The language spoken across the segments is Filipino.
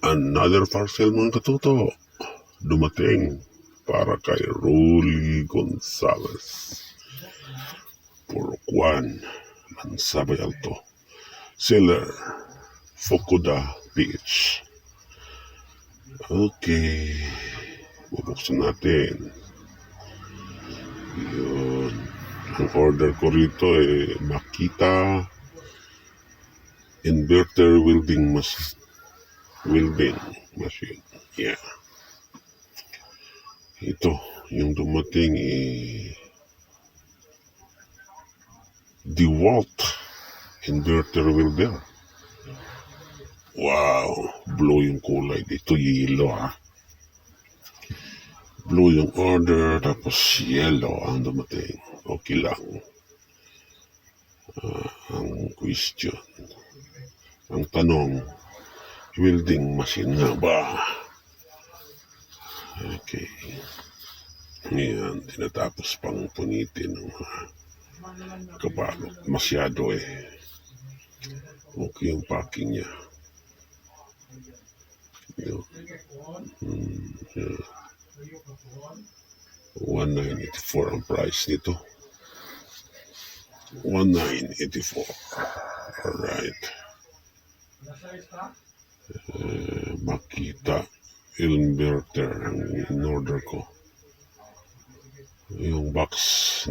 Another parcel mga katuto. Dumating para kay Rolly Gonzalez. Purukwan, Mansabay Alto. Seller, Fukuda Beach. Okay. Bubuksan natin. Yun. Ang order ko rito makita inverter welding machine. Yeah. Ito, yung dumating DeWalt inverter welder. Wow, blue yung kulay dito, yellow Blue yung order, tapos yellow ang dumating. Okay lang. Ang question, ang tanong, welding machine nga ba? Okay. Ngayon, tinatapos pang punitin ng kabalot. Masyado okay yung packing niya. Yun. Yeah. 1984 ang price nito. 1984. Alright. Makita inverter ang in-order ko. Yung box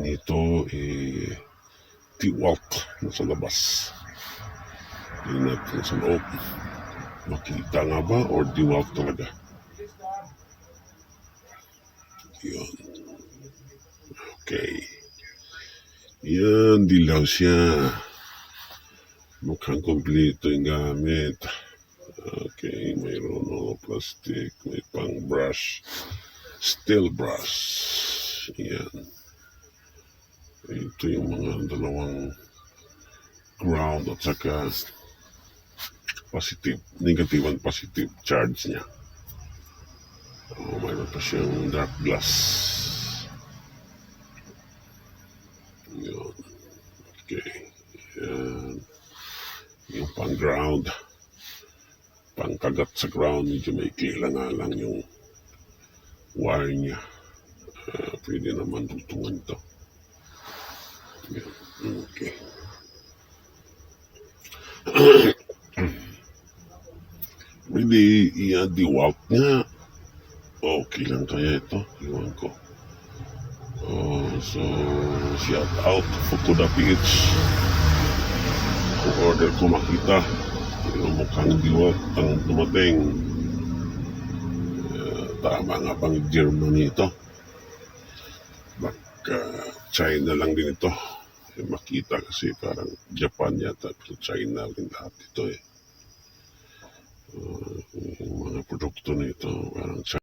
nito DeWalt nasa labas. Tingnan natin sa loob. Makita nga ba or DeWalt talaga? Yun. Okay. Yan, dilaw siya. Mukhang kompleto yung gamit. Okay, mayroon plastic, may pang brush, steel brush. Yan. Ito yung mga dalawang ground at saka positive, negative and positive charge niya. Mayroon pa siyang dark glass. Yun. Okay. Yan. Yung pang ground. Pangkagat sa ground, medyo may lang yung wire niya. Pwede naman tutungan ito. Okay. Pwede i-DeWalt niya. Okay lang kaya ito. Iwan ko. So, shout out Fukuda Beach. Kung order ko makita. Yung mukhang DeWalt ang dumating. Tama nga pang Germany ito. Baka China lang din ito. Makita kasi parang Japan yata. Pero China din lahat ito yung mga produkto nito parang China.